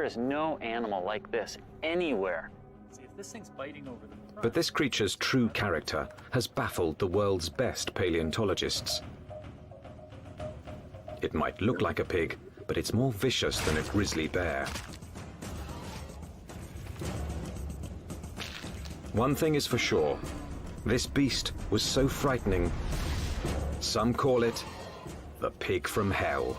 There is no animal like this anywhere. See, if this thing's biting over the front. But this creature's true character has baffled the world's best paleontologists. It might look like a pig, but it's more vicious than a grizzly bear. One thing is for sure, this beast was so frightening, some call it the pig from hell.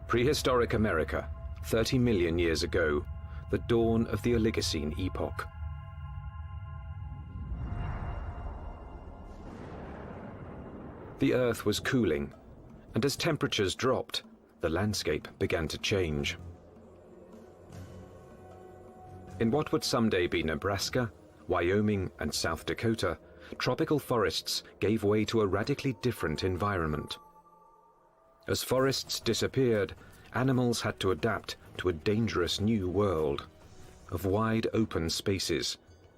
Prehistoric America, 30 million years ago, the dawn of the Oligocene epoch. The Earth was cooling, and as temperatures dropped, the landscape began to change. In what would someday be Nebraska, Wyoming, and South Dakota, tropical forests gave way to a radically different environment. As forests disappeared, animals had to adapt to a dangerous new world of wide open spaces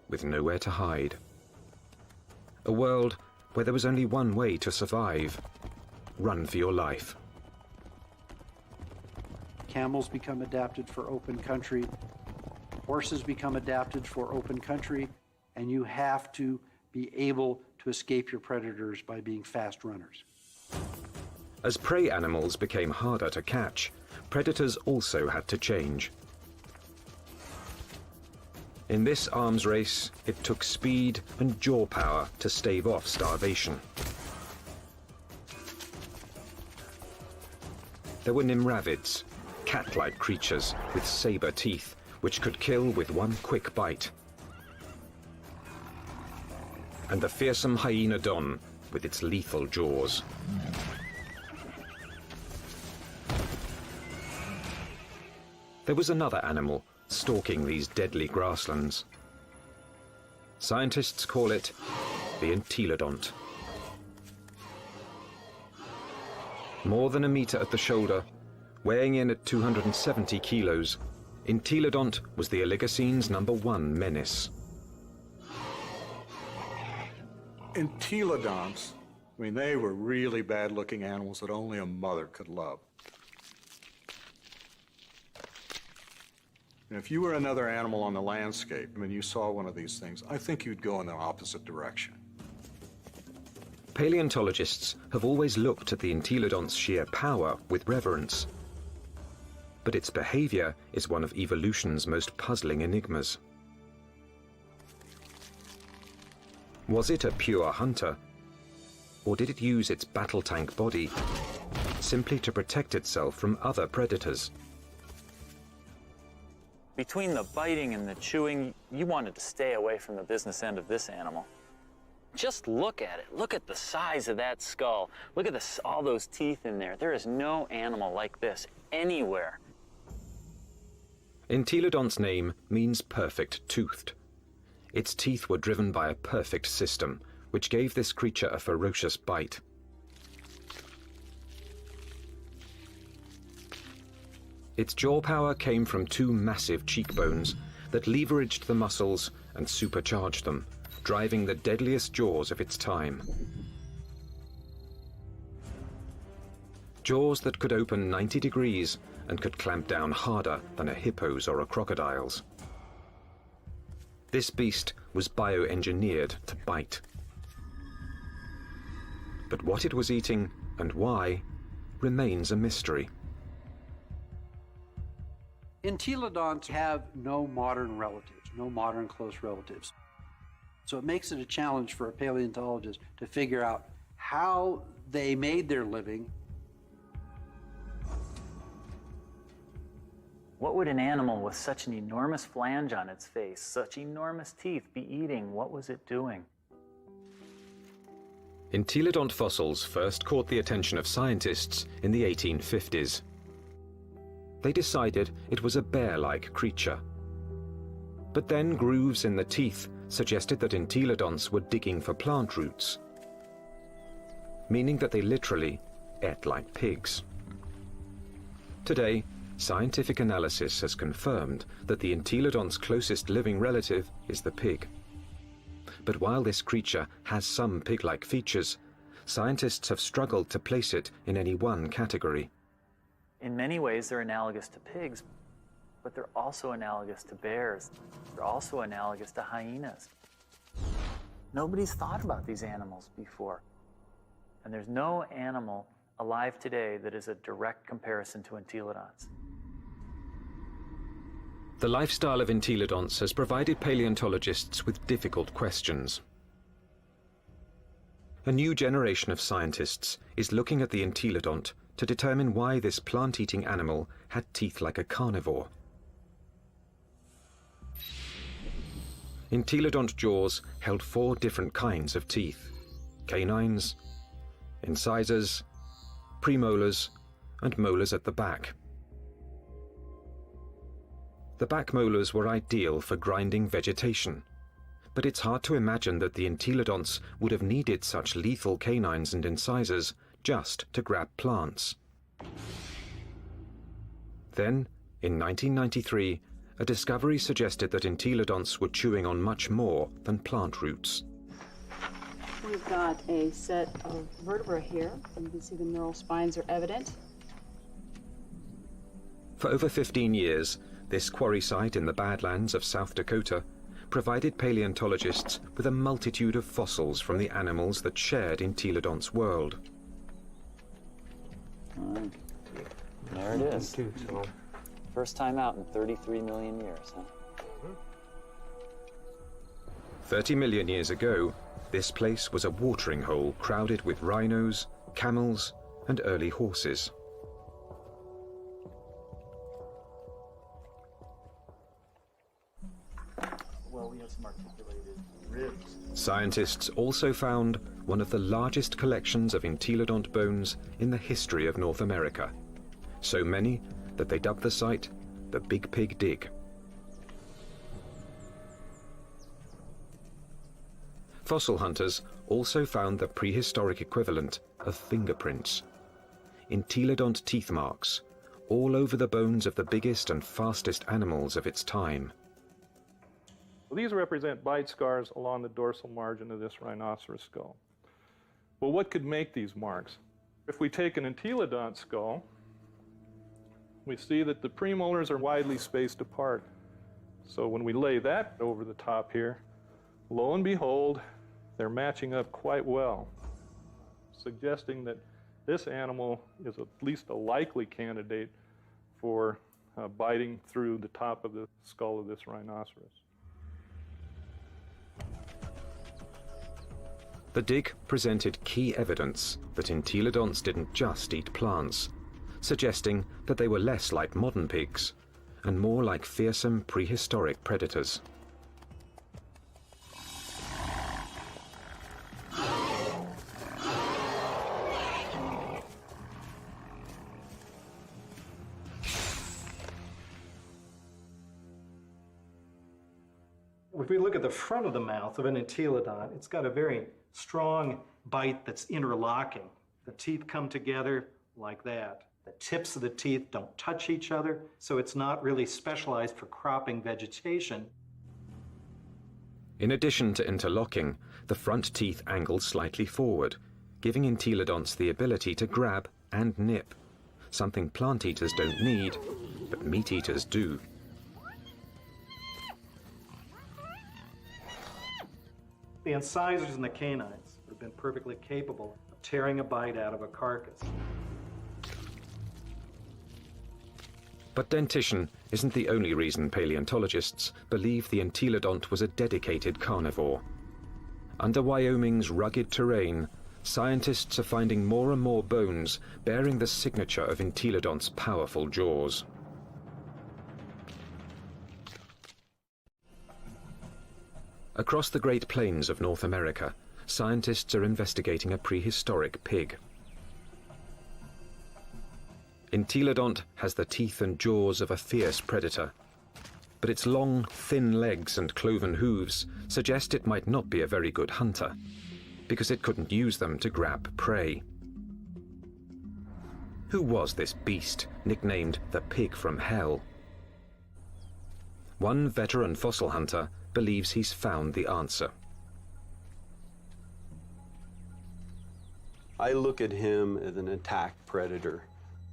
with nowhere to hide. A world where there was only one way to survive: run for your life. Camels become adapted for open country, horses become adapted for open country, and you have to be able to escape your predators by being fast runners. As prey animals became harder to catch, predators also had to change. In this arms race, it took speed and jaw power to stave off starvation. There were nimravids, cat-like creatures with saber teeth, which could kill with one quick bite. And the fearsome hyenodon with its lethal jaws. There was another animal stalking these deadly grasslands. Scientists call it the entelodont. More than a meter at the shoulder, weighing in at 270 kilos, entelodont was the Oligocene's #1 menace. Entelodonts, I mean, they were really bad-looking animals that only a mother could love. And if you were another animal on the landscape, I mean, you saw one of these things, I think you'd go in the opposite direction. Paleontologists have always looked at the entelodont's sheer power with reverence. But its behavior is one of evolution's most puzzling enigmas. Was it a pure hunter? Or did it use its battle tank body simply to protect itself from other predators? Between the biting and the chewing, you wanted to stay away from the business end of this animal. Just look at it. Look at the size of that skull. Look at all those teeth in there. There is no animal like this anywhere. Entelodont's name means perfect-toothed. Its teeth were driven by a perfect system, which gave this creature a ferocious bite. Its jaw power came from two massive cheekbones that leveraged the muscles and supercharged them, driving the deadliest jaws of its time. Jaws that could open 90 degrees and could clamp down harder than a hippo's or a crocodile's. This beast was bioengineered to bite. But what it was eating and why remains a mystery. Entelodonts have no modern relatives, no modern close relatives. So it makes it a challenge for a paleontologist to figure out how they made their living. What would an animal with such an enormous flange on its face, such enormous teeth, be eating? What was it doing? Entelodont fossils first caught the attention of scientists in the 1850s. They decided it was a bear-like creature. But then grooves in the teeth suggested that entelodonts were digging for plant roots, meaning that they literally ate like pigs. Today, scientific analysis has confirmed that the entelodont's closest living relative is the pig. But while this creature has some pig-like features, scientists have struggled to place it in any one category. In many ways, they're analogous to pigs, but they're also analogous to bears. They're also analogous to hyenas. Nobody's thought about these animals before. And there's no animal alive today that is a direct comparison to entelodonts. The lifestyle of entelodonts has provided paleontologists with difficult questions. A new generation of scientists is looking at the entelodont to determine why this plant-eating animal had teeth like a carnivore. Entelodont jaws held 4 different kinds of teeth: canines, incisors, premolars, and molars at the back. The back molars were ideal for grinding vegetation, but it's hard to imagine that the entelodonts would have needed such lethal canines and incisors just to grab plants. Then, in 1993, a discovery suggested that entelodonts were chewing on much more than plant roots. We've got a set of vertebrae here. You can see the neural spines are evident. For over 15 years, this quarry site in the Badlands of South Dakota provided paleontologists with a multitude of fossils from the animals that shared entelodonts' world. There it is. First time out in 33 million years, huh? 30 million years ago, this place was a watering hole crowded with rhinos, camels, and early horses. Well, we have some articulated ribs. Scientists also found one of the largest collections of entelodont bones in the history of North America. So many that they dubbed the site the Big Pig Dig. Fossil hunters also found the prehistoric equivalent of fingerprints. Entelodont teeth marks, all over the bones of the biggest and fastest animals of its time. Well, these represent bite scars along the dorsal margin of this rhinoceros skull. Well, what could make these marks? If we take an entelodont skull, we see that the premolars are widely spaced apart. So when we lay that over the top here, lo and behold, they're matching up quite well, suggesting that this animal is at least a likely candidate for biting through the top of the skull of this rhinoceros. The dig presented key evidence that entelodonts didn't just eat plants, suggesting that they were less like modern pigs and more like fearsome prehistoric predators. If we look at the front of the mouth of an entelodont, it's got a very strong bite that's interlocking. The teeth come together like that. The tips of the teeth don't touch each other, so it's not really specialized for cropping vegetation. In addition to interlocking, the front teeth angle slightly forward, giving entelodonts the ability to grab and nip, something plant eaters don't need, but meat eaters do. The incisors in the canines have been perfectly capable of tearing a bite out of a carcass. But dentition isn't the only reason paleontologists believe the entelodont was a dedicated carnivore. Under Wyoming's rugged terrain, scientists are finding more and more bones bearing the signature of entelodont's powerful jaws. Across the Great Plains of North America, scientists are investigating a prehistoric pig. Entelodont has the teeth and jaws of a fierce predator, but its long, thin legs and cloven hooves suggest it might not be a very good hunter, because it couldn't use them to grab prey. Who was this beast, nicknamed the Pig from Hell? One veteran fossil hunter believes he's found the answer. I look at him as an attack predator,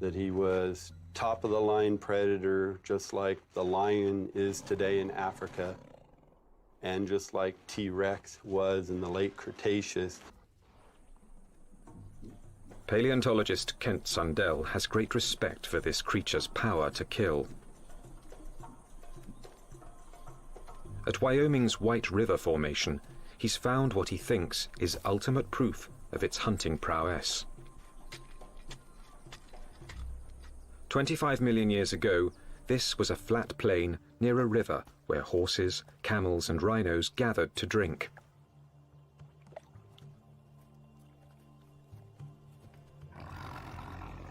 that he was top-of-the-line predator, just like the lion is today in Africa, and just like T-Rex was in the late Cretaceous. Paleontologist Kent Sundell has great respect for this creature's power to kill. At Wyoming's White River Formation, he's found what he thinks is ultimate proof of its hunting prowess. 25 million years ago, this was a flat plain near a river where horses, camels, and rhinos gathered to drink.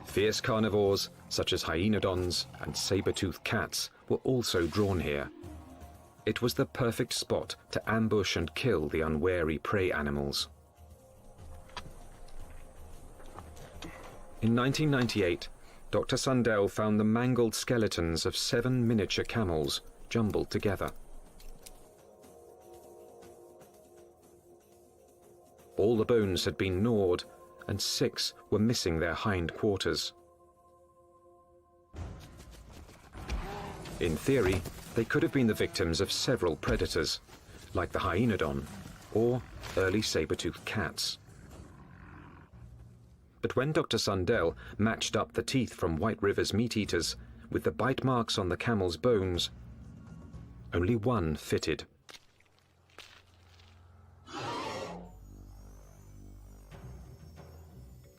Fierce carnivores, such as hyenodons and saber-toothed cats, were also drawn here. It was the perfect spot to ambush and kill the unwary prey animals. In 1998, Dr. Sundell found the mangled skeletons of 7 miniature camels jumbled together. All the bones had been gnawed, and 6 were missing their hind quarters. In theory, they could have been the victims of several predators, like the hyenodon or early saber-toothed cats. But when Dr. Sundell matched up the teeth from White River's meat-eaters with the bite marks on the camel's bones, only one fitted.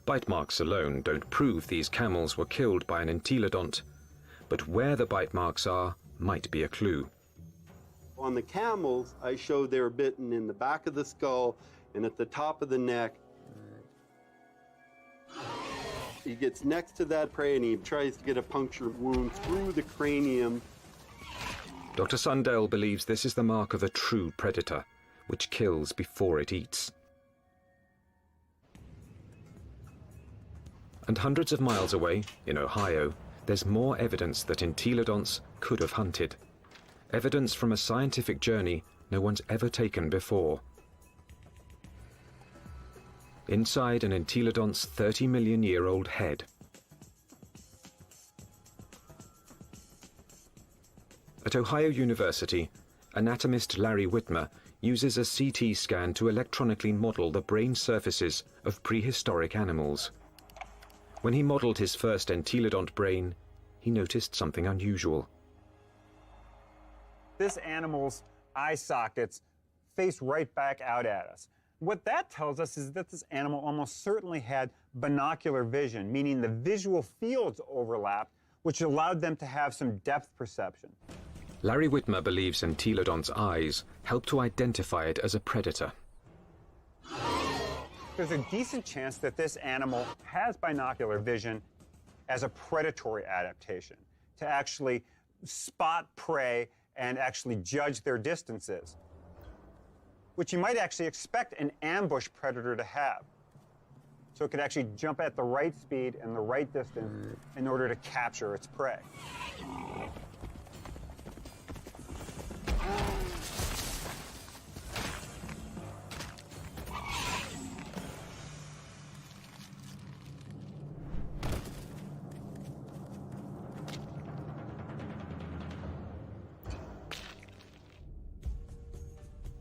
Bite marks alone don't prove these camels were killed by an entelodont, but where the bite marks are might be a clue. On the camels, I showed they were bitten in the back of the skull and at the top of the neck. He gets next to that prey and he tries to get a puncture wound through the cranium. Dr. Sundell believes this is the mark of a true predator, which kills before it eats. And hundreds of miles away, in Ohio, there's more evidence that entelodonts could have hunted. Evidence from a scientific journey no one's ever taken before. Inside an entelodont's 30-million-year-old head. At Ohio University, anatomist Larry Whitmer uses a CT scan to electronically model the brain surfaces of prehistoric animals. When he modeled his first entelodont brain, he noticed something unusual. This animal's eye sockets face right back out at us. What that tells us is that this animal almost certainly had binocular vision, meaning the visual fields overlapped, which allowed them to have some depth perception. Larry Whitmer believes entelodont's eyes help to identify it as a predator. There's a decent chance that this animal has binocular vision as a predatory adaptation, to actually spot prey and actually judge their distances, which you might actually expect an ambush predator to have. So it could actually jump at the right speed and the right distance in order to capture its prey.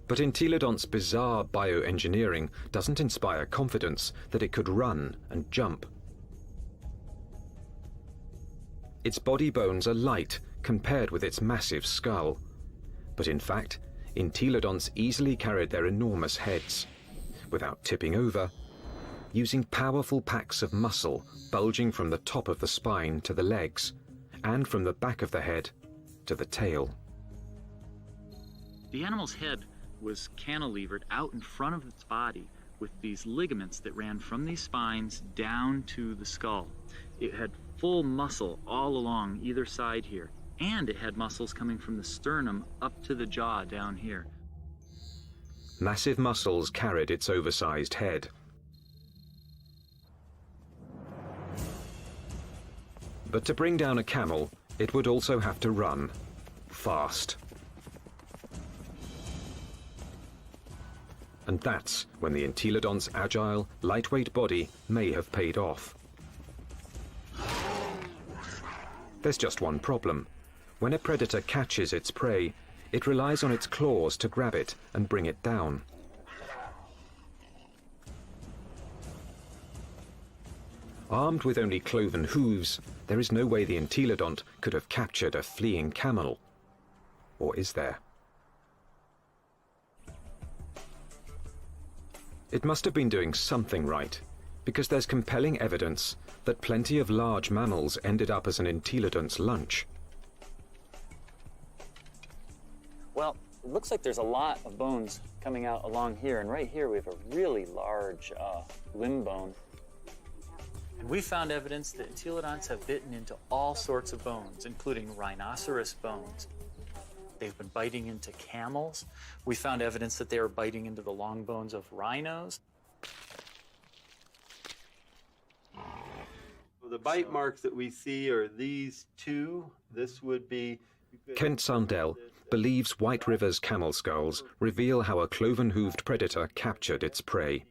But entelodont's bizarre bioengineering doesn't inspire confidence that it could run and jump. Its body bones are light compared with its massive skull. But in fact, entelodonts easily carried their enormous heads, without tipping over, using powerful packs of muscle bulging from the top of the spine to the legs, and from the back of the head to the tail. The animal's head was cantilevered out in front of its body with these ligaments that ran from these spines down to the skull. It had full muscle all along either side here, and it had muscles coming from the sternum up to the jaw down here. Massive muscles carried its oversized head. But to bring down a camel, it would also have to run fast. And that's when the entelodont's agile, lightweight body may have paid off. There's just one problem. When a predator catches its prey, it relies on its claws to grab it and bring it down. Armed with only cloven hooves, there is no way the entelodont could have captured a fleeing camel. Or is there? It must have been doing something right, because there's compelling evidence that plenty of large mammals ended up as an entelodont's lunch. Well, it looks like there's a lot of bones coming out along here, and right here we have a really large limb bone. And we found evidence that entelodonts have bitten into all sorts of bones, including rhinoceros bones. They've been biting into camels. We found evidence that they were biting into the long bones of rhinos. The bite marks that we see are these two. This would be... Kent Sundell believes White River's camel skulls reveal how a cloven-hooved predator captured its prey.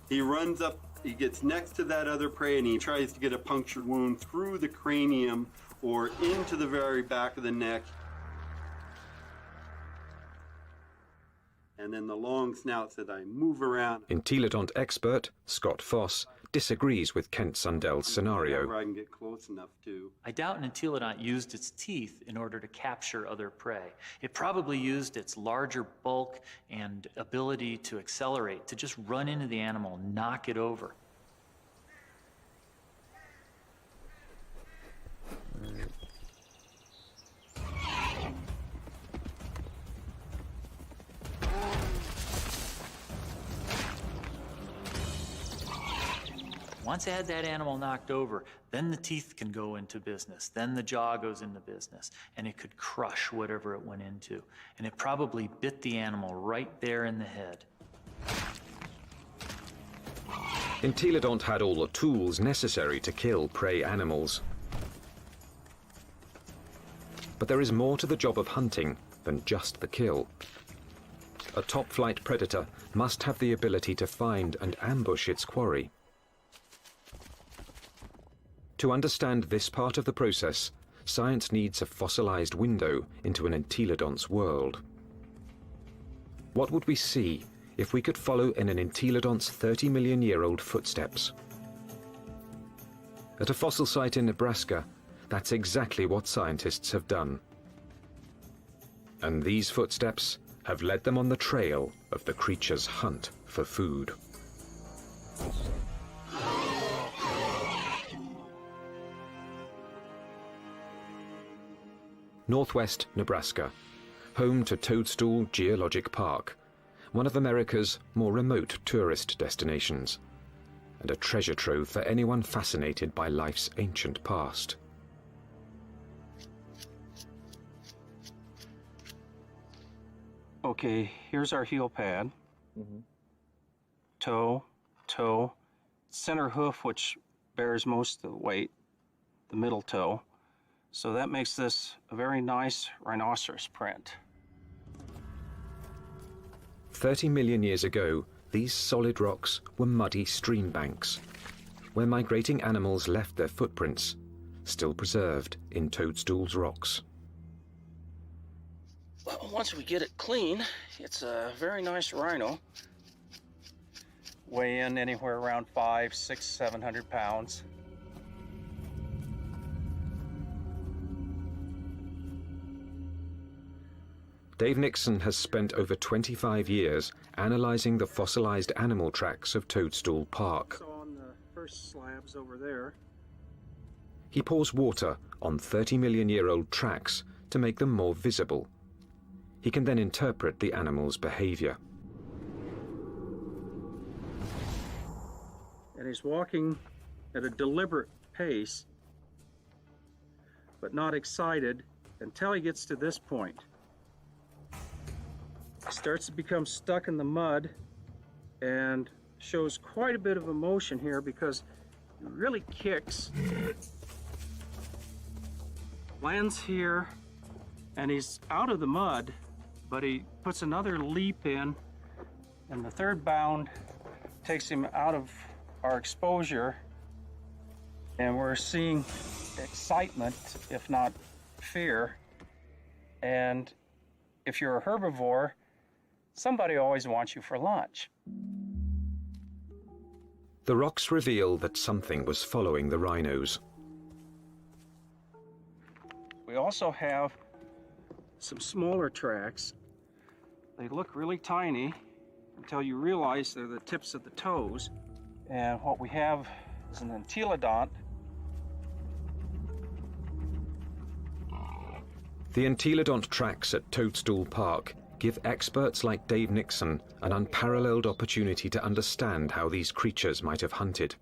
He runs up, he gets next to that other prey, and he tries to get a punctured wound through the cranium or into the very back of the neck. And then the long snout said, I move around. Entelodont expert Scott Foss disagrees with Kent Sundell's scenario. I can get close enough to. I doubt an entelodont used its teeth in order to capture other prey. It probably used its larger bulk and ability to accelerate to just run into the animal and knock it over. Once I had that animal knocked over, then the teeth can go into business, then the jaw goes into business, and it could crush whatever it went into. And it probably bit the animal right there in the head. Entelodont had all the tools necessary to kill prey animals. But there is more to the job of hunting than just the kill. A top-flight predator must have the ability to find and ambush its quarry. To understand this part of the process, science needs a fossilized window into an entelodont's world. What would we see if we could follow in an entelodont's 30-million-year-old footsteps? At a fossil site in Nebraska, that's exactly what scientists have done. And these footsteps have led them on the trail of the creature's hunt for food. Northwest Nebraska, home to Toadstool Geologic Park, one of America's more remote tourist destinations, and a treasure trove for anyone fascinated by life's ancient past. Okay, here's our heel pad. Toe, toe, center hoof, which bears most of the weight, the middle toe. So that makes this a very nice rhinoceros print. 30 million years ago, these solid rocks were muddy stream banks, where migrating animals left their footprints, still preserved in Toadstool's rocks. Well, once we get it clean, it's a very nice rhino. Weigh in anywhere around 500, 600, 700 pounds. Dave Nixon has spent over 25 years analyzing the fossilized animal tracks of Toadstool Park. So on the first slabs over there. He pours water on 30-million-year-old tracks to make them more visible. He can then interpret the animal's behavior. And he's walking at a deliberate pace, but not excited until he gets to this point. He starts to become stuck in the mud, and shows quite a bit of emotion here because he really kicks, lands here, and he's out of the mud, but he puts another leap in, and the third bound takes him out of our exposure, and we're seeing excitement, if not fear. And if you're a herbivore, somebody always wants you for lunch. The rocks reveal that something was following the rhinos. We also have some smaller tracks. They look really tiny until you realize they're the tips of the toes. And what we have is an entelodont. The entelodont tracks at Toadstool Park give experts like Dave Nixon an unparalleled opportunity to understand how these creatures might have hunted.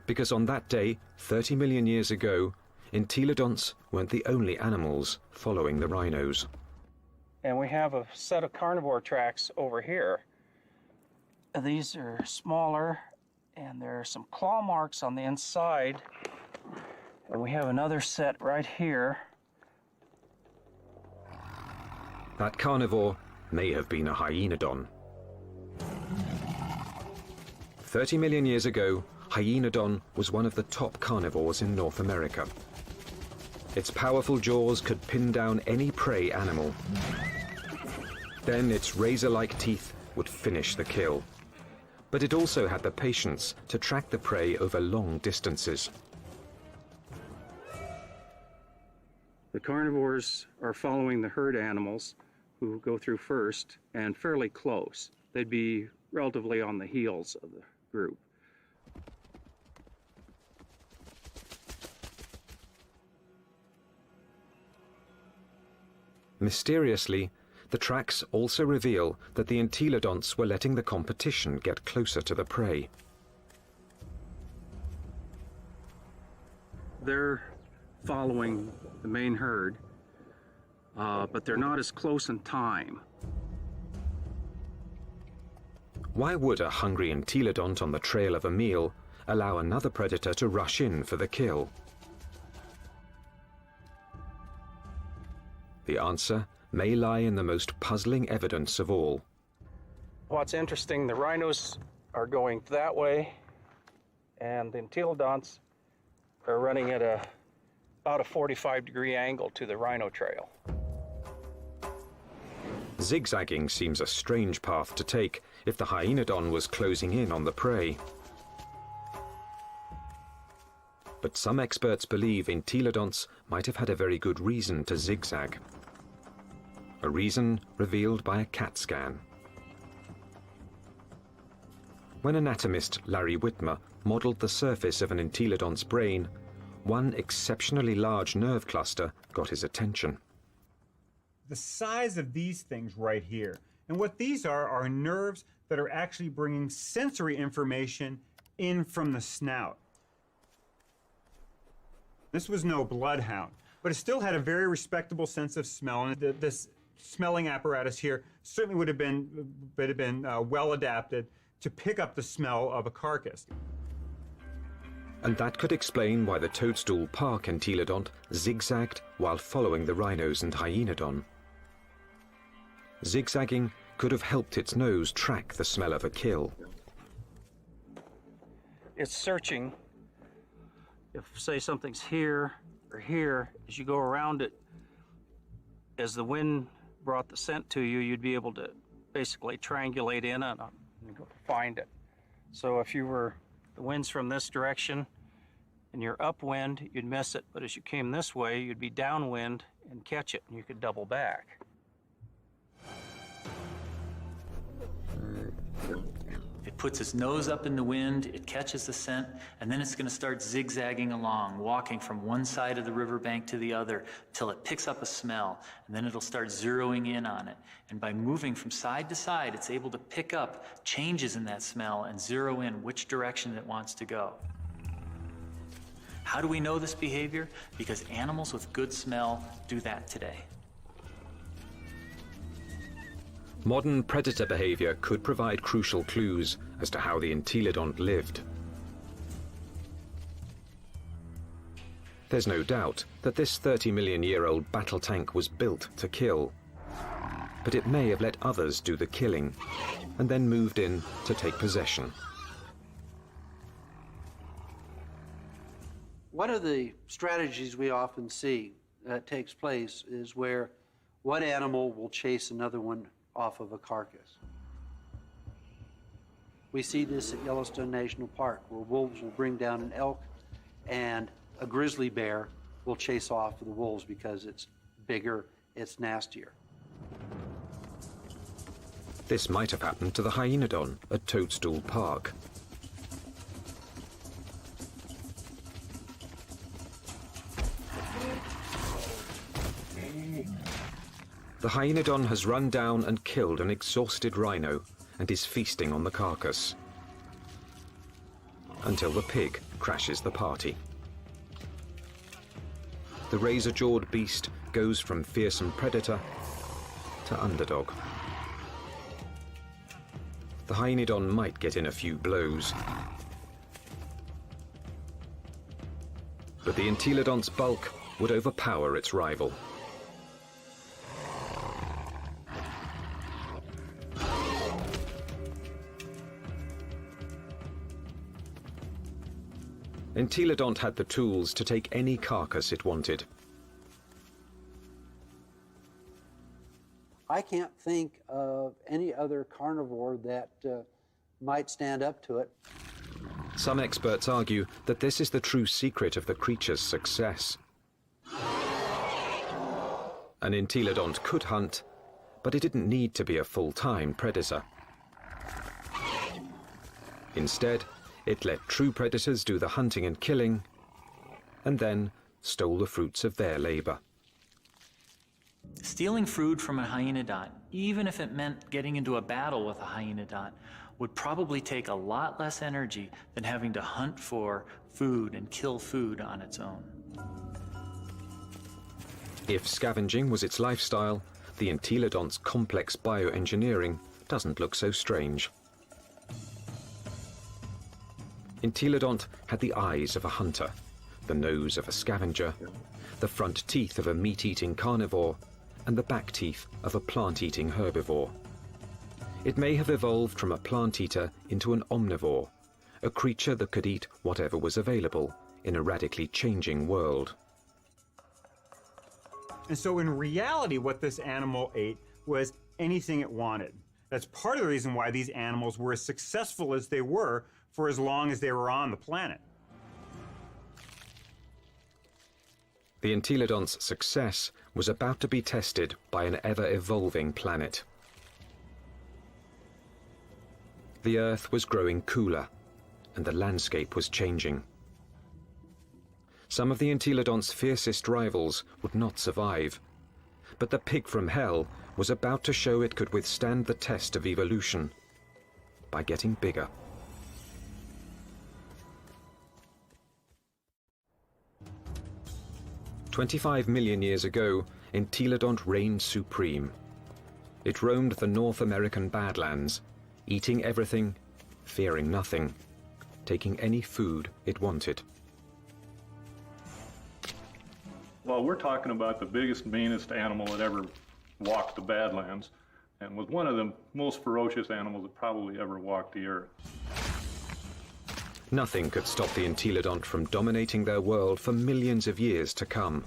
Because on that day, 30 million years ago, entelodonts weren't the only animals following the rhinos. And we have a set of carnivore tracks over here. These are smaller, and there are some claw marks on the inside. And we have another set right here. That carnivore may have been a hyenodon. 30 million years ago, hyenodon was one of the top carnivores in North America. Its powerful jaws could pin down any prey animal. Then its razor-like teeth would finish the kill. But it also had the patience to track the prey over long distances. The carnivores are following the herd animals who go through first and fairly close. They'd be relatively on the heels of the group. Mysteriously, the tracks also reveal that the entelodonts were letting the competition get closer to the prey. They're following the main herd, but they're not as close in time. Why would a hungry entelodont on the trail of a meal allow another predator to rush in for the kill? The answer may lie in the most puzzling evidence of all. What's interesting, the rhinos are going that way, and the entelodonts are running at about a 45-degree angle to the rhino trail. Zigzagging seems a strange path to take if the hyenodon was closing in on the prey. But some experts believe entelodonts might have had a very good reason to zigzag. A reason revealed by a CAT scan. When anatomist Larry Whitmer modeled the surface of an entelodont's brain, one exceptionally large nerve cluster got his attention. The size of these things right here. And what these are nerves that are actually bringing sensory information in from the snout. This was no bloodhound, but it still had a very respectable sense of smell, and this smelling apparatus here certainly would have been well adapted to pick up the smell of a carcass. And that could explain why the Toadstool Park entelodont zigzagged while following the rhinos and hyenodon. Zigzagging could have helped its nose track the smell of a kill. It's searching. If, say, something's here or here, as you go around it, as the wind brought the scent to you, you'd be able to basically triangulate in on it and go find it. So if the wind's from this direction and you're upwind, you'd miss it. But as you came this way, you'd be downwind and catch it, and you could double back. It puts its nose up in the wind, it catches the scent, and then it's going to start zigzagging along, walking from one side of the riverbank to the other till it picks up a smell, and then it'll start zeroing in on it. And by moving from side to side, it's able to pick up changes in that smell and zero in which direction it wants to go. How do we know this behavior? Because animals with good smell do that today. Modern predator behavior could provide crucial clues as to how the entelodont lived. There's no doubt that this 30-million-year-old battle tank was built to kill, but it may have let others do the killing and then moved in to take possession. One of the strategies we often see that takes place is where one animal will chase another one off of a carcass. We see this at Yellowstone National Park, where wolves will bring down an elk and a grizzly bear will chase off the wolves because it's bigger, it's nastier. This might have happened to the hyenodon at Toadstool Park. The hyenodon has run down and killed an exhausted rhino and is feasting on the carcass, until the pig crashes the party. The razor-jawed beast goes from fearsome predator to underdog. The hyenodon might get in a few blows, but the entelodont's bulk would overpower its rival. Entelodont had the tools to take any carcass it wanted. I can't think of any other carnivore that might stand up to it. Some experts argue that this is the true secret of the creature's success. An entelodont could hunt, but it didn't need to be a full-time predator. Instead, it let true predators do the hunting and killing, and then stole the fruits of their labor. Stealing food from a hyenodont, even if it meant getting into a battle with a hyenodont, would probably take a lot less energy than having to hunt for food and kill food on its own. If scavenging was its lifestyle, the entelodont's complex bioengineering doesn't look so strange. Entelodont had the eyes of a hunter, the nose of a scavenger, the front teeth of a meat-eating carnivore, and the back teeth of a plant-eating herbivore. It may have evolved from a plant-eater into an omnivore, a creature that could eat whatever was available in a radically changing world. And so in reality, what this animal ate was anything it wanted. That's part of the reason why these animals were as successful as they were for as long as they were on the planet. The entelodont's success was about to be tested by an ever-evolving planet. The Earth was growing cooler, and the landscape was changing. Some of the entelodont's fiercest rivals would not survive, but the pig from hell was about to show it could withstand the test of evolution by getting bigger. "25 million years ago, entelodont reigned supreme. It roamed the North American Badlands, eating everything, fearing nothing, taking any food it wanted." Well, we're talking about the biggest, meanest animal that ever walked the Badlands, and was one of the most ferocious animals that probably ever walked the earth. Nothing could stop the entelodont from dominating their world for millions of years to come.